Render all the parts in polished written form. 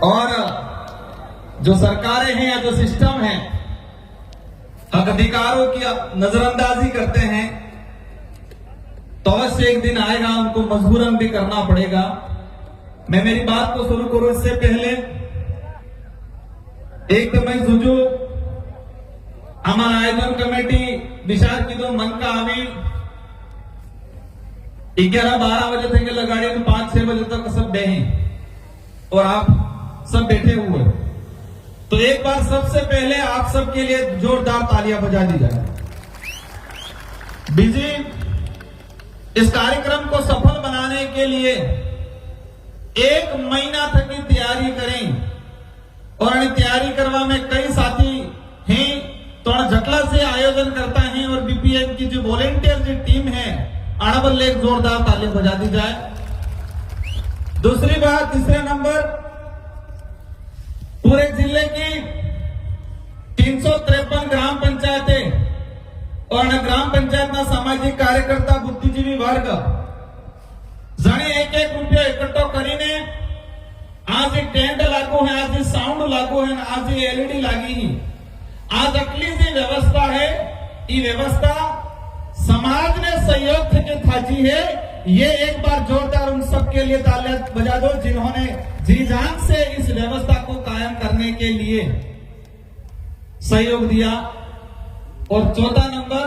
और जो सरकारें हैं या जो सिस्टम है अधिकारों की नजरअंदाजी करते हैं, तो अवश्य एक दिन आएगा उनको मजबूरन भी करना पड़ेगा। मैं मेरी बात को शुरू करूं इससे पहले एक तो मैं जुजू हमारा आयोजन कमेटी विचार की तो मन का आवी 11-12 बजे थे लगाड़ी तो 5-6 बजे तक सब बेहे और आप सब बैठे हुए। तो एक बार सबसे पहले आप सबके लिए जोरदार तालियां बजा दी जाए। बीजी इस कार्यक्रम को सफल बनाने के लिए 1 महीना तक की तैयारी करें और तैयारी करवा में कई साथी हैं तो जकला से आयोजन करता है और बीपीएम की जो वॉलेंटियर जो टीम है अड़बल एक जोरदार ताली बजा दी जाए। दूसरी बात, तीसरे नंबर, पूरे जिले की 353 ग्राम पंचायतें और ग्राम पंचायत ना सामाजिक कार्यकर्ता बुद्धिजीवी वर्ग जने 1-1 रुपया इकट्ठो करीने आज टेंट लागू है, आज साउंड लागू है, आज एलईडी लागी है, आज अकली जी व्यवस्था है, ये व्यवस्था समाज ने सहयोग के थाची है। ये एक बार जोरदार उन सबके लिए तालियां बजा दो जिन्होंने जी जान से इस व्यवस्था को कायम करने के लिए सहयोग दिया। और चौथा नंबर,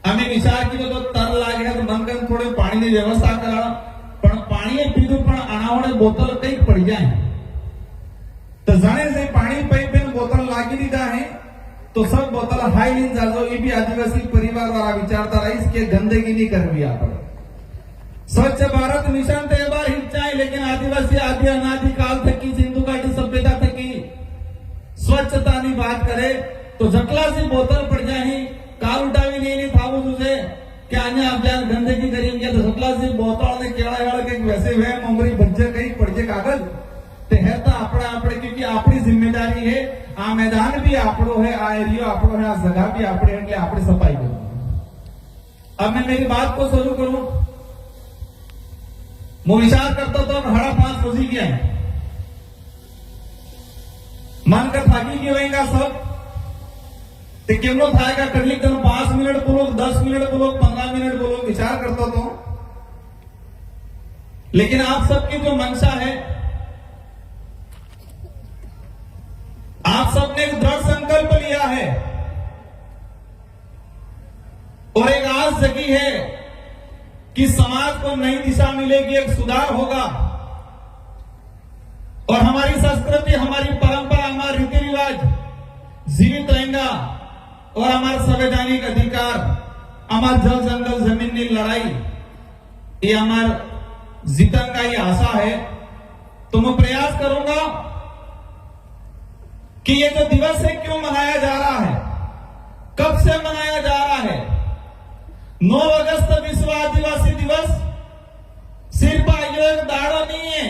हमें विचार की तो तर लागे तो मन कर थोड़े पानी की व्यवस्था करा पण पानी पीधु पण अनावड़े बोतल कई पड़ जाए तो जाने से पानी पाइप में बोतल लागी दीदा है तो सब बोतल हाई लीन जाजो। ये भी आदिवासी परिवार वाला विचारधारा इसके गंदगी नहीं करवी आप। स्वच्छ भारत मिशन तो एक बार हिंचाए लेकिन आदिवासी आदि अनादि काल थकी सिंधु घाटी सभ्यता थकी स्वच्छता की बात करे तो जकला सी बोतल पड़ जाए काल उठावी नहीं था तुझे क्या आप जान गंदगी करेंगे तो जकला सी बोतल ने केड़ा के वैसे वे ममरी बच्चे कहीं पड़ जाए कागज तो अपने क्योंकि अपनी जिम्मेदारी है। आ मैदान भी आपड़ो है, आ एरियो आपड़ो है, आ जगह भी आपड़े એટલે આપણે सफाई करो। अब मैं मेरी बात को शुरू करूं। मैं विचार करता तो 5:30 बजे गया है मन का थाकी की होएगा सब तो केवलो थाएगा कर ली 5 मिनट बोलो, 10 मिनट बोलो, 15 मिनट बोलो, विचार करता तो। लेकिन आप सबकी जो मंशा है, आप सबने एक दृढ़ संकल्प लिया है और एक आस जगी है कि समाज को नई दिशा मिलेगी, एक सुधार होगा और हमारी संस्कृति, हमारी परंपरा, हमारे रीति रिवाज जीवित रहेगा और हमारा संवैधानिक अधिकार, हमार जल जंगल जमीन की लड़ाई ये हमार जीतन का ये आशा है। तो मैं प्रयास करूंगा कि ये जो दिवस है क्यों मनाया जा रहा है, कब से मनाया जा रहा है। 9 अगस्त विश्व आदिवासी दिवस सिर्फ ये एक दाड़ो नहीं है,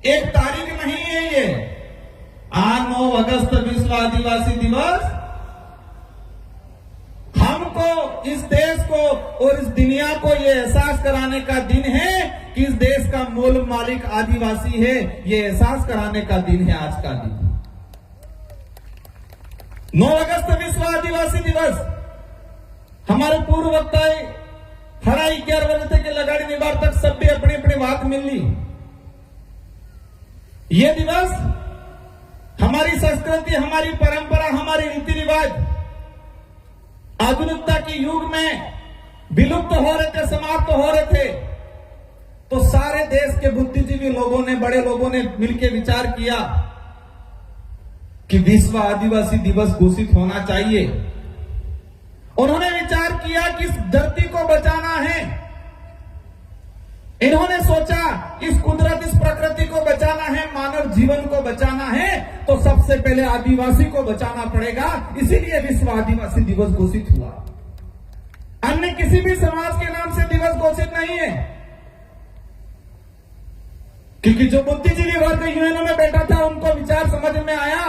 एक तारीख नहीं है ये। आज 9 अगस्त विश्व आदिवासी दिवस हमको, इस देश को और इस दुनिया को ये एहसास कराने का दिन है कि इस देश का मूल मालिक आदिवासी है। ये एहसास कराने का दिन है आज का दिन। 9 अगस्त विश्व आदिवासी दिवस हमारे पूर्व वक्ताएं 11:30 बजे तक लगाड़ी निबार तक सब भी अपनी अपनी बात मिल ली। ये दिवस हमारी संस्कृति, हमारी परंपरा, हमारी रीति रिवाज आधुनिकता के युग में विलुप्त हो रहे थे, समाप्त हो रहे थे। तो सारे देश के बुद्धिजीवी लोगों ने, बड़े लोगों ने मिलकर विचार किया कि विश्व आदिवासी दिवस घोषित होना चाहिए। उन्होंने विचार किया कि इस धरती को बचाना है। इन्होंने सोचा इस कुदरत, इस प्रकृति को बचाना है, मानव जीवन को बचाना है तो सबसे पहले आदिवासी को बचाना पड़ेगा। इसीलिए विश्व आदिवासी दिवस घोषित हुआ। अन्य किसी भी समाज के नाम से दिवस घोषित नहीं है, क्योंकि जो बुद्धिजीवी वर्ग यूएनओ में बैठा था उनको विचार समझ में आया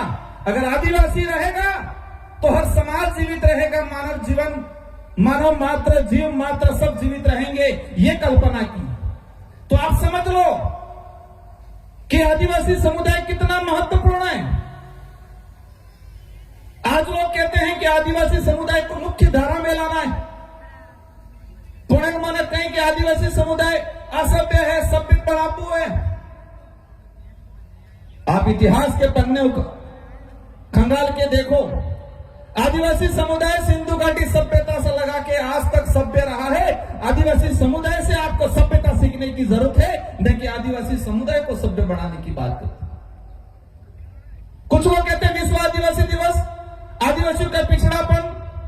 अगर आदिवासी रहेगा तो हर समाज जीवित रहेगा, मानव जीवन, मानव मात्र, जीव मात्र सब जीवित रहेंगे, ये कल्पना की। तो आप समझ लो कि आदिवासी समुदाय कितना महत्वपूर्ण है। आज लोग कहते हैं कि आदिवासी समुदाय को मुख्य धारा में लाना है। पुणे मानक कहें कि आदिवासी समुदाय असभ्य है, सभ्य परापू है। आप इतिहास के पन्ने खंगाल के देखो, आदिवासी समुदाय सिंधु घाटी सभ्यता से लगा के आज तक सभ्य रहा है। आदिवासी समुदाय से आपको सभ्यता सीखने की जरूरत है, न कि आदिवासी समुदाय को सभ्य बनाने की बात करते। कुछ लोग कहते हैं विश्व आदिवासी दिवस आदिवासियों का पिछड़ापन,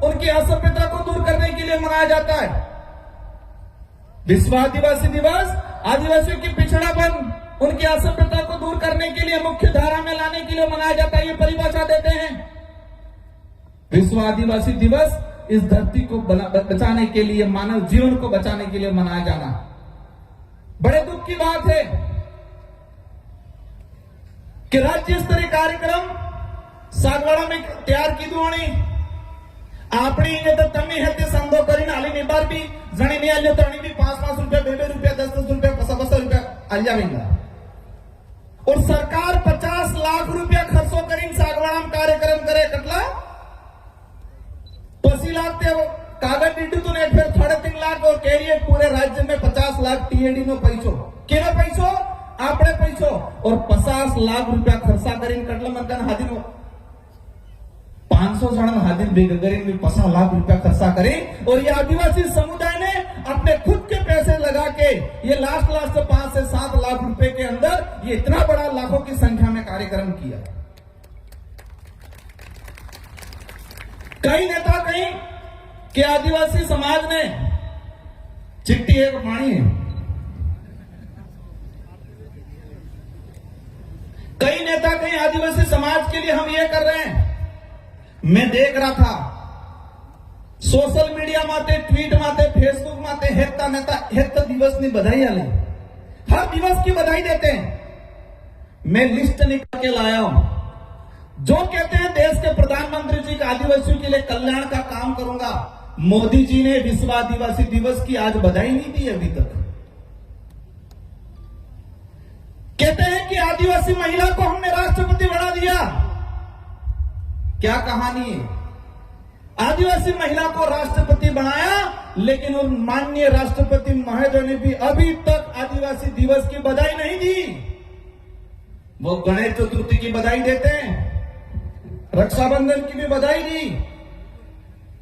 उनकी असभ्यता को दूर करने के लिए मनाया जाता है। विश्व आदिवासी दिवस आदिवासियों की पिछड़ापन, उनकी असभ्यता को दूर करने के लिए, मुख्य धारा में लाने के लिए मनाया जाता है। ये परिभाषा देते हैं। विश्व आदिवासी दिवस इस धरती को बचाने के लिए, मानव जीवन को बचाने के लिए मनाया जाना बड़े दुख की बात है कि राज्य स्तरीय कार्यक्रम सागवाड़ा में तैयार कीधું आणि આપણી એ તો તમે હેતે સંધો કરીને આલી નિબાર બી જણી ની આલ્યો તો અણી બી 5-5 રૂપિયા 2-2 રૂપિયા 10-10 રૂપિયા 50-50 રૂપિયા આલ્યા વેંગા। और सरकार 50 लाख रुपया खर्चो કરીને સાગવાડામાં કાર્યક્રમ કરે કેટલા 80 लाख તે કાગળ દીધું તો ને ફેર 3.5 लाख और कैरियर पूरे राज्य में 50 लाख टीएडी નો પૈસો કેનો પૈસો આપણે પૈસો और 50 लाख रुपया खर्चा કરીને કેટલા મતદાન હાજરીનો 500 जन हाजिर बेगरी में 50 लाख रुपया खर्चा करें। और ये आदिवासी समुदाय ने अपने खुद के पैसे लगा के ये लास्ट 5 से 7 लाख रुपए के अंदर ये इतना बड़ा लाखों की संख्या में कार्यक्रम किया। कई नेता कहीं कि आदिवासी समाज ने चिट्ठी एक पानी है, कई नेता कहीं आदिवासी समाज के लिए हम ये कर रहे हैं। मैं देख रहा था सोशल मीडिया माते, ट्वीट माते, फेसबुक माते हेता नेता हेत दिवस की बधाई आले, हर दिवस की बधाई देते हैं। मैं लिस्ट निकाल के लाया हूं जो कहते हैं देश के प्रधानमंत्री जी का आदिवासियों के लिए कल्याण का काम करूंगा। मोदी जी ने विश्व आदिवासी दिवस की आज बधाई नहीं दी अभी तक। कहते हैं कि आदिवासी महिला को हमने राष्ट्रपति बना दिया। क्या कहानी है? आदिवासी महिला को राष्ट्रपति बनाया, लेकिन उन माननीय राष्ट्रपति महोदय ने भी अभी तक आदिवासी दिवस की बधाई नहीं दी। वो गणेश चतुर्थी की बधाई देते हैं, रक्षाबंधन की भी बधाई दी,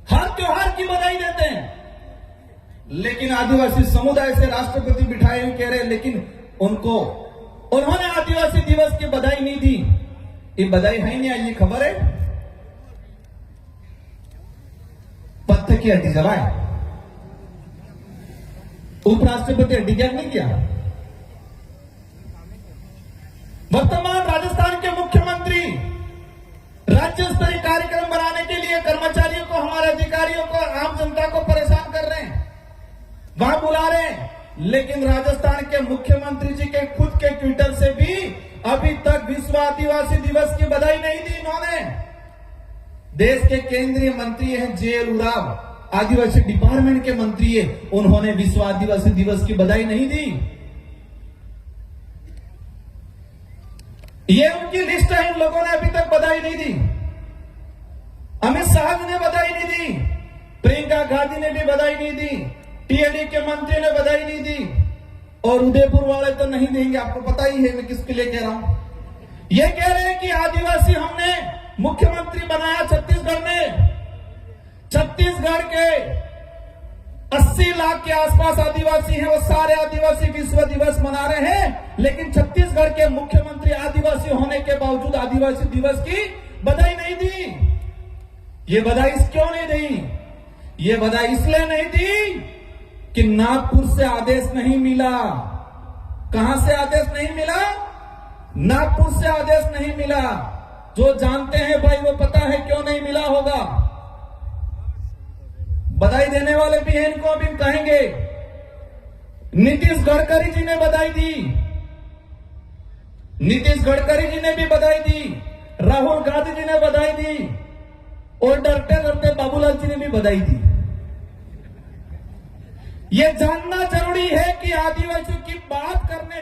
हर त्योहार की बधाई देते हैं, लेकिन आदिवासी समुदाय से राष्ट्रपति बिठाए हुए कह रहे, लेकिन उन्होंने आदिवासी दिवस की बधाई नहीं दी। ये बधाई है नहीं आई, ये खबर है? पत्थर की हड्डी जलाए, उपराष्ट्रपति हड्डी जल नहीं किया। वर्तमान राजस्थान के मुख्यमंत्री राज्य स्तरीय कार्यक्रम बनाने के लिए कर्मचारियों को, हमारे अधिकारियों को, आम जनता को परेशान कर रहे हैं, वहां बुला रहे हैं, लेकिन राजस्थान के मुख्यमंत्री जी के खुद के ट्विटर से भी अभी तक विश्व आदिवासी दिवस की बधाई नहीं दी इन्होंने। देश के केंद्रीय मंत्री हैं जे.एल. उराव, आदिवासी डिपार्टमेंट के मंत्री है, उन्होंने विश्व आदिवासी दिवस की बधाई नहीं दी। ये उनकी लिस्ट है, इन लोगों ने अभी तक बधाई नहीं दी। अमित शाह ने बधाई नहीं दी, प्रियंका गांधी ने भी बधाई नहीं दी, टीएडी के मंत्री ने बधाई नहीं दी, और उदयपुर वाले तो नहीं देंगे। आपको पता ही है मैं किसके लिए कह रहा हूं। ये कह रहे हैं कि आदिवासी हमने मुख्यमंत्री बनाया छत्तीसगढ़ में, छत्तीसगढ़ के 80 लाख के आसपास आदिवासी हैं, वो सारे आदिवासी विश्व दिवस मना रहे हैं, लेकिन छत्तीसगढ़ के मुख्यमंत्री आदिवासी होने के बावजूद आदिवासी दिवस की बधाई नहीं दी। ये बधाई क्यों नहीं दी? ये बधाई इसलिए नहीं दी कि नागपुर से आदेश नहीं मिला। कहां से आदेश नहीं मिला? नागपुर से आदेश नहीं मिला। जो जानते हैं भाई वो पता है क्यों नहीं मिला होगा। बधाई देने वाले भी हैं, इनको अभी कहेंगे। नीतीश गडकरी जी ने बधाई दी, नीतीश गडकरी जी ने भी बधाई दी, राहुल गांधी जी ने बधाई दी, और डरते डरते बाबूलाल जी ने भी बधाई दी। ये जानना जरूरी है कि आदिवासियों की बात करने